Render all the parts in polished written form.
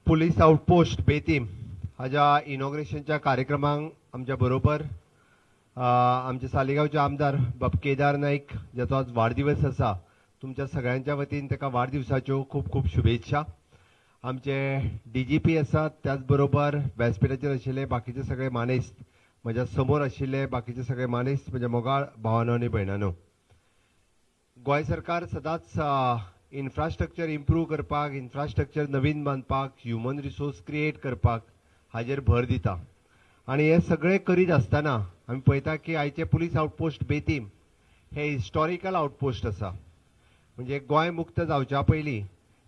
Police outpost Betim हाच्या इनॉग्रेशनच्या कार्यक्रमांक आमच्या बरोबर आमचे सालिगांवचे आमदार बाब केदार नाईक ज्याचो आज वाढदिवस आसा. तुमच्या सगळ्यांच्या वतीन ताका वाढदिवसाच्यो खूब खूब शुभेच्छा. आमचे DGP आसात, त्याच बरोबर व्यासपीठाचेर आशिल्ले बाकीचे सगळे मानेस्त, म्हज्या समोर आशिल्ले बाकीचे सगळे मानेस्त, म्हज्या मोगाळ भावांनो आनी भयणांनो. गोंय सरकार सदांच इन्फ्रास्ट्रक्चर इम्प्रूव करपाक, इन्फ्रास्ट्रक्चर नवीन बांदपाक, ह्युमन रिसोर्स क्रिएट करपाक हाजेर भर दिता. आणि हे सगळे करीत आसतना आमी पळयता की आयचे पुलीस आउटपोस्ट बेतीम हे हिस्टॉरिकल आउटपोस्ट आसा. म्हणजे गोंय मुक्त जावच्या पयलीं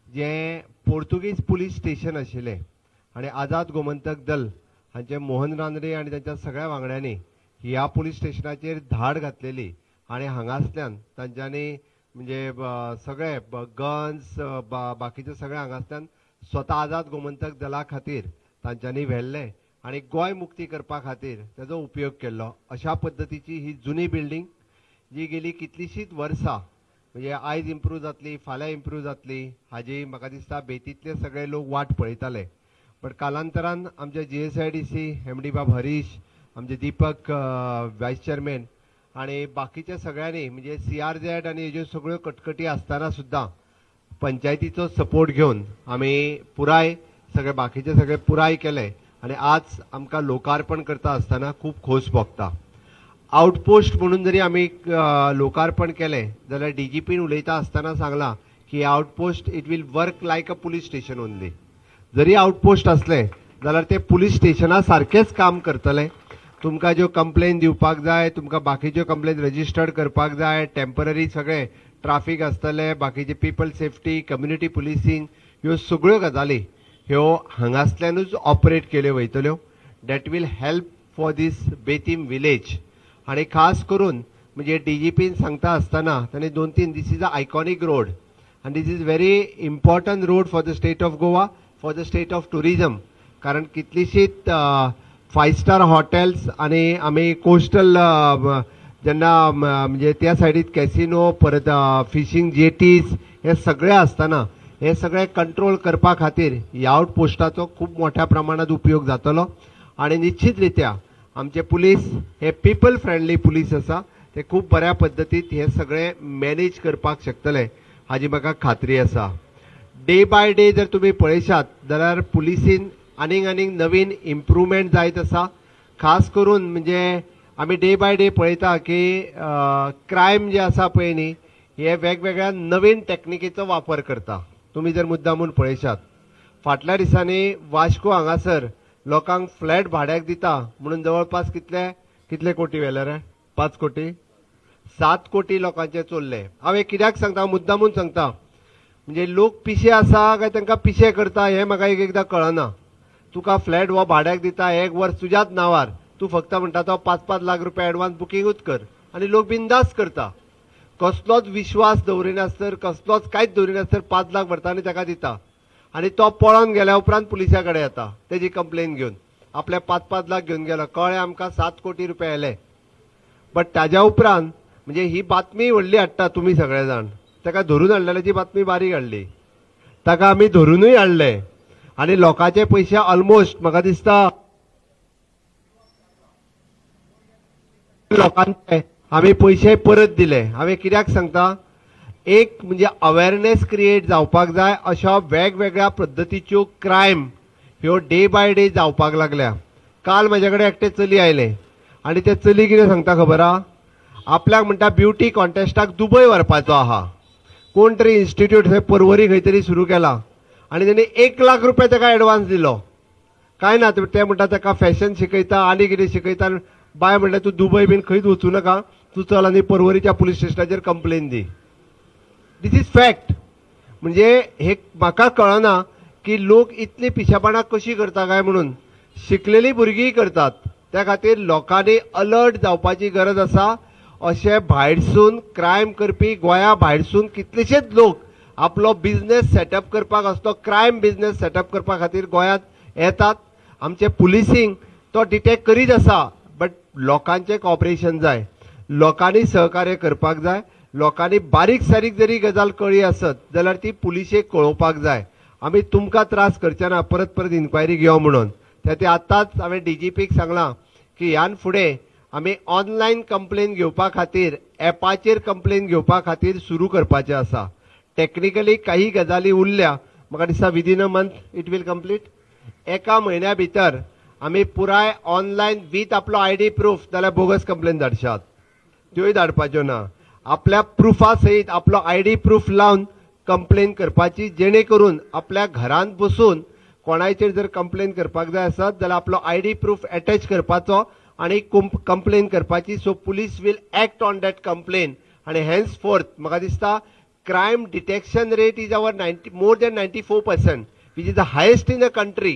जे पोर्तुगीज पुलीस स्टेशन आशिल्लें आनी आझाद गोमंतक दल हांचे मोहन रानडे आनी तांच्या सगळ्या वांगड्यांनी ह्या पुलीस स्टेशनाचेर धाड घातलेली आनी हांगासल्यान तांच्यांनी म्हणजे सगळे गन्स बाकीचे सगळे हांगासल्यान स्वता आझाद गोमंतक दला खातीर तांच्यांनी व्हेल्ले आनी गोंय मुक्ती करपा खातीर ताचो उपयोग केल्लो. अशा पद्दतीची ही जुनी बिल्डींग जी गेली कितलीशींच वर्सां म्हणजे आयज इम्प्रूव जातली, फाल्यां इम्प्रूव जातली हाजी म्हाका दिसता बेतींतले सगळे लोक वाट पळयताले. बट कालांतरान आमचे GSIDC MD बाब हरीश, आमचे दीपक व्हायस चेअरमॅन आणि बाकीच्या सगळ्यांनी म्हणजे CRZ आणि हेज्यो सगळ्यो कटकटी आसतना सुद्दां पंचायतीचो सपोर्ट घेवन आमी पुराय सगळे बाकीचे सगळे पुराय केले आणि आज आमकां लोकार्पण करता आसतना खूब खोस भोगता. आउटपोस्ट म्हणून जरी आमी लोकार्पण केले जाल्यार DGPन उलयता आसतना सांगला की outpost it will work like a police station only. जरी आउटपोस्ट असले जाल्यार ते पुलीस स्टेशना सारखेच काम करतले. तुमकां ज्यो कंप्लेन दिवपाक जाय, तुमकां बाकीच्यो कंप्लेन रजिस्टर्ड करपाक जाय, टेम्पररी सगळे ट्राफिक आसतले, बाकीचे पीपल सेफ्टी, कम्युनिटी पुलिसिंग, ह्यो सगळ्यो गजाली ह्यो हांगासल्यानूच ऑपरेट केल्यो वयतल्यो. That will help for this Betim village. आणि खास करून म्हणजे DGPन सांगता आसतना ताणें 2-3 this is a iconic road and this is very important road for the state of Goa, for the state of tourism. कारण कितलीशीच 5 स्टार हॉटेल्स आणि आम्ही कोस्टल जेन्ना म्हणजे त्या सायडीत कॅसिनो, परत फिशिंग जेटीज हे सगळे आसतना हे सगळे कंट्रोल करपा खातीर ह्या आउटपोस्टाचो खूब मोठ्या प्रमाणात उपयोग जातलो. आणि निश्चितरित्या आमचे पुलीस हे पीपल फ्रेंडली पुलीस आसा, ते खूब बऱ्या पद्दतीत हे सगळे मॅनेज करपाक शकतले हाजी म्हाका खात्री आसा. डे बाय डे जर तुम्ही पळयशात जाल्यार पुलिसीन आनीक नवीन इम्प्रूवमेंट जायत आसा. खास करून म्हणजे आमी डे बाय डे पळयता की क्रायम जे आसा पळय न्ही हे वेगवेगळ्या नवीन टॅक्निकेचो वापर करता. तुम्ही जर मुद्दामून पळयशात फाटल्या दिसांनी वास्को हांगासर लोकांक फ्लॅट भाड्याक दिता म्हणून जवळपास कितले कोटी व्हेले रे? 5 कोटी 7 कोटी लोकांचे चोरले. हांव हे कित्याक सांगता, मुद्दामून सांगता. म्हणजे लोक पिशे आसा काय तांकां पिशे करता हे म्हाका एकदां कळना. तुका फ्लॅट हो भाड्याक दिता 1 वर्स तुज्याच नांवार, तू फक्त म्हणटा तो 5-5 लाख रुपया एडवान्स बुकिंगूच कर आणि लोक बिंदास करता. कसलोच विश्वास दवरिनासतर, कसलोच कांयच दवरिनासतर 5 लाख भरता आनी ताका दिता आणि तो पळोवन गेल्या उपरांत पुलिसा कडेन येता तेजी कंप्लेन घेवन. आपले 5-5 लाख घेवन गेलो, कळ्ळें आमकां 7 कोटी रुपया येले. बट ताज्या उपरांत म्हणजे ही बातमी व्हडली हाडटा तुमी सगळे जाण. ताका धरून हाडलेल्याची बातमी बारीक हाडली, ताका आमी धरूनय हाडले आणि लोकांचे पयशे ऑलमोस्ट म्हाका दिसता लोकांचे आमी पयशे परत दिले. हांवें कित्याक सांगता, एक म्हणजे अवेअरनेस क्रिएट जावपाक जाय. अशा वेगवेगळ्या पद्दतीच्यो क्रायम ह्यो डे बाय डे जावपाक लागल्या. काल म्हाजे कडेन एकटे चली आयले आणि ते चली कितें सांगता खबर आहा, आपल्याक म्हणटा ब्युटी कॉन्टेस्टाक दुबय व्हरपाचो आहा. कोण तरी इन्स्टिट्यूट थंय पर्वरी खंय तरी सुरू केला आणि ताणें 1 लाख रुपया ताका एडवान्स दिलो. काय ना ते म्हणटा ताका फॅशन शिकयता आनी कितें शिकयता. बाय म्हणटा तूं दुबय बीन खंयच वचूं नाका, तूं चल आनी पर्वरीच्या पुलीस स्टेशनाचेर complain the. This is fact. म्हणजे हे म्हाका कळना की लोक इतली पिशेपणां कशी करता काय म्हणून. शिकलेली भुरगीं करतात, त्या खातीर लोकांनी अलर्ट जावपाची गरज आसा. अशे भायरसून क्रायम करपी गोंया भायरसून कितलेशेच लोक आपलो बिझनेस सेटअप करपाक असतो, क्रायम बिझनेस सेटअप करपा खातीर गोंयांत येतात. आमचे पुलिसींग तो डिटेक्ट करीत आसा, बट लोकांचे कॉपरेशन जाय, लोकांनी सहकार्य करपाक जाय. लोकांनी बारीक सारीक जरी गजाल कळ्ळी आसत जाल्यार ती पुलिशेक कळोवपाक जाय आम्ही तुमकां त्रास करचे ना, परत परत इन्क्वायरी घेवं म्हणून. ते आतांच हांवें डीजीपीक सांगलां की ह्यान फुडें आमी ऑनलायन कंप्लेन घेवपा खातीर एपाचेर कंप्लेन घेवपा खातीर सुरू करपाचें आसा. टेक्निकली काही गजाली उरल्या, म्हाका दिसता within a month it will complete. एका म्हयन्या भितर आमी पुराय ऑनलायन विथ आपलो आयडी प्रूफ जाल्यार बोगस कंप्लेन धाडशात, त्योय धाडपाच्यो ना. आपल्या प्रुफा सयत आपलो आयडी प्रूफ लावन कंप्लेन करपाची, जेणे करून आपल्या घरांत बसून कोणाचेर जर कंप्लेन करपाक जाय आसत जाल्यार आपलो आयडी प्रूफ अटॅच करपाचो आणि कंप्लेन करपाची. So police will act on that complain आणि हेन्स फोर्थ म्हाका दिसता crime detection rate is our more than 94%, which is the highest in the country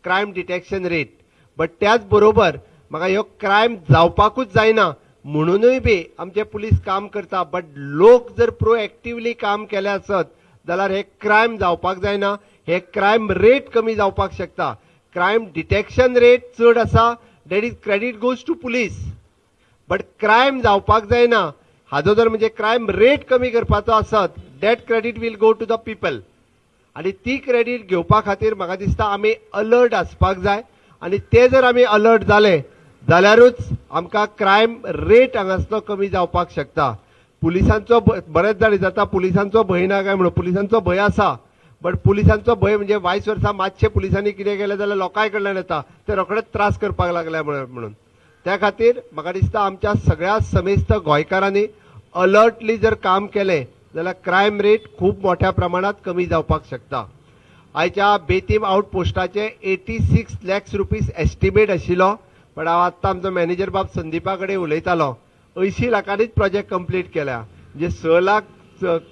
crime detection rate. But त्याच बरोबर म्हाका ह्यो क्रायम जावपाकूच जायना म्हणूनय बी आमचे पुलीस काम करता. बट लोक जर प्रोएक्टिवली काम केले आसत जाल्यार हे क्रायम जावपाक जायना, हे क्रायम रेट कमी जावपाक शकता. क्रायम डिटेक्शन रेट चड आसा, that is credit goes to police. But crime जावपाक जायना हाजो जर म्हणजे क्रायम रेट कमी करपाचो आसत, that credit will go to the people. आणि ती क्रेडीट घेवपा खातीर म्हाका दिसता आमी अलर्ट आसपाक जाय. आणि ते जर आमी अलर्ट जाले जाल्यारूच आमकां क्रायम रेट हांगासलो कमी जावपाक शकता. पुलिसांचो बरेच जाणी जाता पुलिसांचो भंय ना काय म्हणून, पुलिसांचो भंय आसा. बट पुलिसांचो भंय म्हणजे वायस वर्सा मातशे पुलिसांनी कितें केलें जाल्यार लोकांय कडल्यान येता, ते रोखडेच त्रास करपाक लागल्या म्हणून. त्या खातीर म्हाका दिसता आमच्या सगळ्या समेस्त गोंयकारांनी अलर्टली जर काम केलें जाल्यार क्रायम रेट खूब मोठ्या प्रमाणात कमी जावपाक शकता. आयच्या बेतीम आउटपोस्टाचे 86 लाख रुपीज एस्टिमेट आशिल्लो, पण हांव आत्तां आमचो मॅनेजर बाब संदीपा कडेन उलयतालो, 80 लाखांनीच प्रोजेक्ट कंप्लीट केल्या. म्हणजे 6 लाख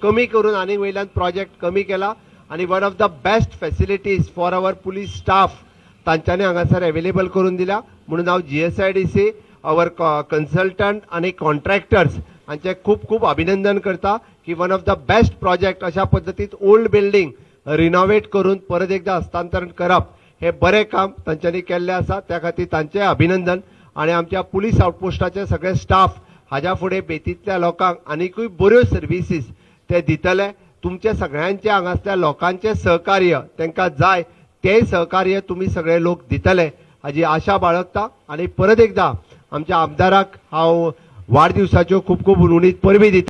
कमी करून आनी वयल्यान प्रोजेक्ट कमी केला. आणि one of the best facilities for our police staff तांच्यांनी हांगासर अवेलेबल करून दिल्या. म्हणून हांव GSIDC, अवर कन्सल्टंट आणि कॉन्ट्रॅक्टर्स हांचे खूब खूब अभिनंदन करता की one of the best project अशा पद्दतीत ओल्ड बिल्डिंग रिनोवेट करून परत एकदा हस्तांतरण करप हे बरें काम तांच्यांनी केल्लें आसा. त्या खातीर तांचें अभिनंदन. आणि आमच्या पुलीस आउटपोस्टाचे सगळे स्टाफ हाज्या फुडें बेतींतल्या लोकांक आनीकूय बऱ्यो सर्विसीस ते दितले. तुमचे सगळ्यांचे हांगासल्या लोकांचे सहकार्य तांकां जाय तें सहकार्य तुम्ही सगळे लोक दितले हाजी आशा बाळगता. आणि परत एकदा आमच्या आमदाराक हांव वाडदिवसाच्यो खूब खूब उर्वरित परबी दिता.